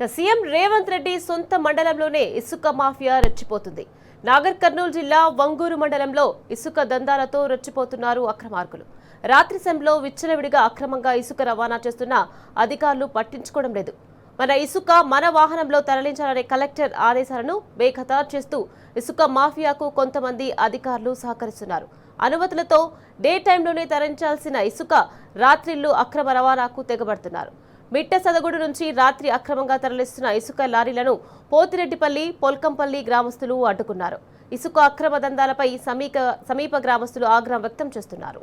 CM Revanth Reddy సొంత మండలంలోనే ఇసుక మాఫియా రెచ్చిపోతుంది. నాగర్ కర్నూలు జిల్లా వంగూరు మండలంలో ఇసుక దందాలతో రెచ్చిపోతున్నారు అక్రమార్కులు. రాత్రి సమయంలో విచ్చలవిడిగా అక్రమంగా ఇసుక రవాణా చేస్తున్న అధికారులు పట్టించుకోవడం లేదు. మన ఇసుక మన వాహనంలో తరలించాలనే కలెక్టర్ ఆదేశాలను బేఖతారు చేస్తూ ఇసుక మాఫియాకు కొంతమంది అధికారులు సహకరిస్తున్నారు. అనుమతులతో డే టైంలోనే తరలించాల్సిన ఇసుక రాత్రిళ్లు అక్రమ రవాణాకు తెగబడుతున్నారు. మిట్ట సదగుడు నుంచి రాత్రి అక్రమంగా తరలిస్తున్న ఇసుక లారీలను పోతిరెడ్డిపల్లి, పొల్కంపల్లి గ్రామస్తులు అడ్డుకున్నారు. ఇసుక అక్రమ దందాలపై సమీప గ్రామస్తులు ఆగ్రహం వ్యక్తం చేస్తున్నారు.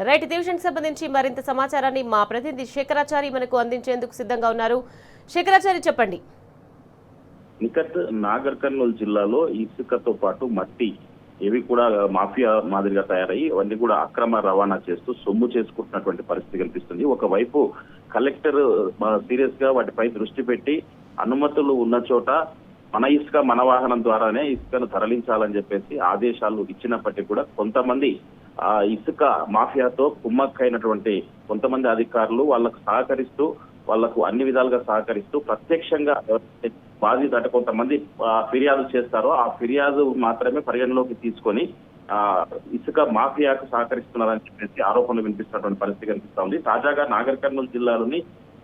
రైట్, ఇదే విషయానికి సంబంధించి మరింత సమాచారాన్ని మా ప్రతినిధి శేఖరాచారి మనకు అందించేందుకు సిద్ధంగా ఉన్నారు. శేఖరాచారి, చెప్పండి. నికట్ నాగర్ కర్నూలు జిల్లాలో ఇసుకతో పాటు మట్టి ఇవి కూడా మాఫియా మాదిరిగా తయారయ్యి అవన్నీ కూడా అక్రమ రవాణా చేస్తూ సొమ్ము చేసుకుంటున్నటువంటి పరిస్థితి కనిపిస్తుంది. ఒకవైపు కలెక్టర్ సీరియస్ గా వాటిపై దృష్టి పెట్టి అనుమతులు ఉన్న చోట మన ఇసుక మన వాహనం ద్వారానే ఇసుకను తరలించాలని చెప్పేసి ఆదేశాలు ఇచ్చినప్పటికీ కూడా కొంతమంది ఇసుక మాఫియాతో కుమ్మక్కైనటువంటి కొంతమంది అధికారులు వాళ్లకు సహకరిస్తూ వాళ్లకు అన్ని విధాలుగా సహకరిస్తూ ప్రత్యక్షంగా బాధిత అంటే కొంతమంది ఫిర్యాదు చేస్తారో ఆ ఫిర్యాదు మాత్రమే పరిగణలోకి తీసుకొని ఇసుక మాఫియాకు సహకరిస్తున్నారని చెప్పేసి ఆరోపణలు వినిపిస్తున్నటువంటి పరిస్థితి కనిపిస్తా ఉంది. తాజాగా నాగర్ కర్నూలు జిల్లాలోని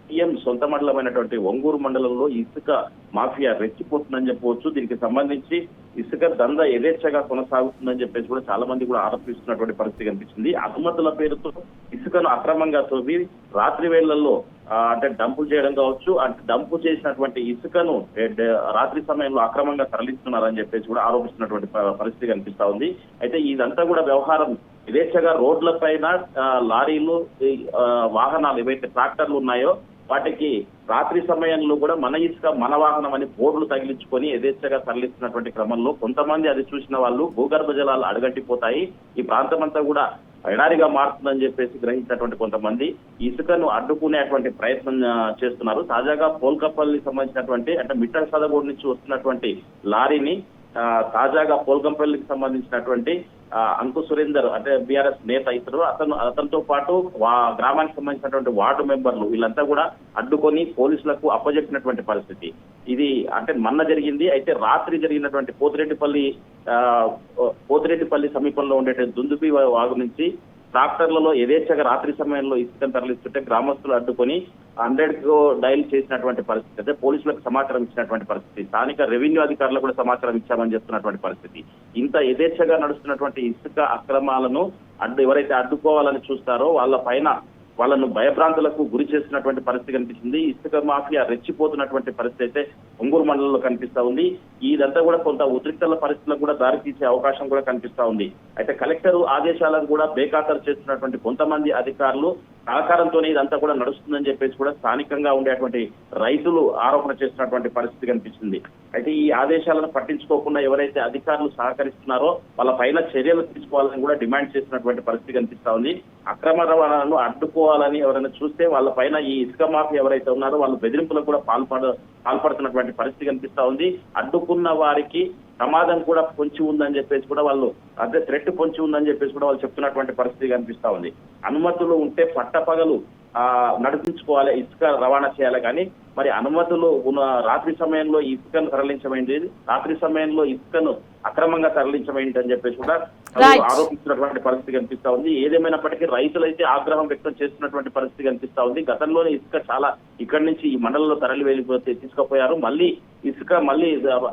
సీఎం సొంత మండలమైనటువంటి వంగూరు మండలంలో ఇసుక మాఫియా రెచ్చిపోతుందని చెప్పవచ్చు. దీనికి సంబంధించి ఇసుక దంద యథేచ్ఛగా కొనసాగుతుందని చెప్పేసి కూడా చాలా మంది కూడా ఆరోపిస్తున్నటువంటి పరిస్థితి కనిపించింది. అనుమతుల పేరుతో ఇసుకను అక్రమంగా తవ్వి రాత్రి వేళ్లలో అంటే డంపు చేయడం కావచ్చు, అంటే డంపు చేసినటువంటి ఇసుకను రాత్రి సమయంలో అక్రమంగా తరలిస్తున్నారని చెప్పేసి కూడా ఆరోపిస్తున్నటువంటి పరిస్థితి కనిపిస్తా ఉంది. అయితే ఇదంతా కూడా వ్యవహారం యథేచ్ఛగా రోడ్ల పైన లారీలు, వాహనాలు ఏవైతే ట్రాక్టర్లు ఉన్నాయో వాటికి రాత్రి సమయంలో కూడా మన ఇసుక మన వాహనం అని బోర్డులు తగిలించుకొని యథేచ్ఛగా తరలిస్తున్నటువంటి క్రమంలో కొంతమంది అది చూసిన వాళ్ళు భూగర్భ జలాలు అడగట్టిపోతాయి, ఈ ప్రాంతం అంతా కూడా ఎడారిగా మారుతుందని చెప్పేసి గ్రహించినటువంటి కొంతమంది ఇసుకను అడ్డుకునేటువంటి ప్రయత్నం చేస్తున్నారు. తాజాగా పోల్కంపల్లికి సంబంధించినటువంటి అంటే మిట్ట సదగూడు నుంచి వస్తున్నటువంటి లారీని తాజాగా పోల్కంపల్లికి సంబంధించినటువంటి అంకు సురేందర్ అంటే బీఆర్ఎస్ నేత ఇతరు అతనితో పాటు గ్రామానికి సంబంధించినటువంటి వార్డు మెంబర్లు వీళ్ళంతా కూడా అడ్డుకొని పోలీసులకు అప్పజెప్పినటువంటి పరిస్థితి ఇది అంటే మొన్న జరిగింది. అయితే రాత్రి జరిగినటువంటి పోతిరెడ్డిపల్లి సమీపంలో ఉండే దుందుబి వాగు నుంచి ట్రాక్టర్లలో యథేచ్ఛగా రాత్రి సమయంలో ఇసుకను తరలిస్తుంటే గ్రామస్తులు అడ్డుకొని 100కు డైల్ చేసినటువంటి పరిస్థితి, అంటే పోలీసులకు సమాచారం ఇచ్చినటువంటి పరిస్థితి, స్థానిక రెవెన్యూ అధికారులకు కూడా సమాచారం ఇచ్చామని చెప్తున్నటువంటి పరిస్థితి. ఇంత యథేచ్ఛగా నడుస్తున్నటువంటి ఇసుక అక్రమాలను ఎవరైతే అడ్డుకోవాలని చూస్తారో వాళ్ళను భయభ్రాంతులకు గురి చేస్తున్నటువంటి పరిస్థితి కనిపిస్తుంది. ఇసుక మాఫియా రెచ్చిపోతున్నటువంటి పరిస్థితి అయితే ఒంగూరు మండలంలో కనిపిస్తా ఉంది. ఇదంతా కూడా కొంత ఉద్రిక్తల పరిస్థితులకు కూడా దారితీసే అవకాశం కూడా కనిపిస్తా ఉంది. అయితే కలెక్టర్ ఆదేశాలను కూడా బేఖాతరు చేస్తున్నటువంటి కొంతమంది అధికారులు సహకారంతోనే ఇదంతా కూడా నడుస్తుందని చెప్పేసి కూడా స్థానికంగా ఉండేటువంటి రైతులు ఆరోపణ చేస్తున్నటువంటి పరిస్థితి కనిపిస్తుంది. అయితే ఈ ఆదేశాలను పట్టించుకోకుండా ఎవరైతే అధికారులు సహకరిస్తున్నారో వాళ్ళ పైన చర్యలు తీసుకోవాలని కూడా డిమాండ్ చేస్తున్నటువంటి పరిస్థితి కనిపిస్తా ఉంది. అక్రమ రవాణాను అడ్డుకోవాలని ఎవరైనా చూస్తే వాళ్ళ పైన ఈ ఇసుక మాఫియా ఎవరైతే ఉన్నారో వాళ్ళు బెదిరింపులకు కూడా పాల్పడుతున్నటువంటి పరిస్థితి కనిపిస్తా ఉంది. అడ్డుకున్న వారికి ప్రమాదం కూడా పొంచి ఉందని చెప్పేసి కూడా వాళ్ళు అదే థ్రెట్ పొంచి ఉందని చెప్పేసి కూడా వాళ్ళు చెప్తున్నటువంటి పరిస్థితి కనిపిస్తా ఉంది. అనుమతులు ఉంటే పట్టపగలు నడిపించుకోవాలి, ఇసుక రవాణా చేయాలి, కానీ మరి అనుమతులు ఉన్న రాత్రి సమయంలో ఇసుకను తరలించమైంది, రాత్రి సమయంలో ఇసుకను అక్రమంగా తరలించమైంది అని చెప్పేసి కూడా ఆరోపిస్తున్నటువంటి పరిస్థితి కనిపిస్తా ఉంది. ఏదేమైనప్పటికీ రైతులైతే ఆగ్రహం వ్యక్తం చేస్తున్నటువంటి పరిస్థితి కనిపిస్తా ఉంది. గతంలోనే ఇసుక చాలా ఇక్కడి నుంచి ఈ మండలంలో తరలి వెళ్ళిపోతే తీసుకుపోయారు, మళ్ళీ ఇసుక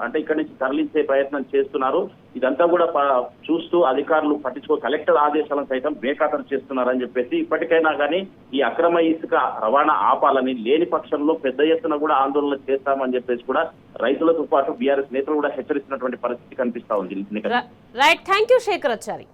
అంటే ఇక్కడి నుంచి తరలించే ప్రయత్నం చేస్తున్నారు. ఇదంతా కూడా చూస్తూ అధికారులు కలెక్టర్ ఆదేశాలను సైతం బేఖాతరు చేస్తున్నారని చెప్పేసి ఇప్పటికైనా కానీ ఈ అక్రమ ఇసుక రవాణా ఆపాలని, లేని పక్షంలో పెద్ద ఎత్తున కూడా ఆందోళన చేస్తామని చెప్పేసి కూడా రైతులతో పాటు బీఆర్ఎస్ నేతలు కూడా హెచ్చరిస్తున్నటువంటి పరిస్థితి కనిపిస్తా ఉంది. Right, thank you Shekharachari.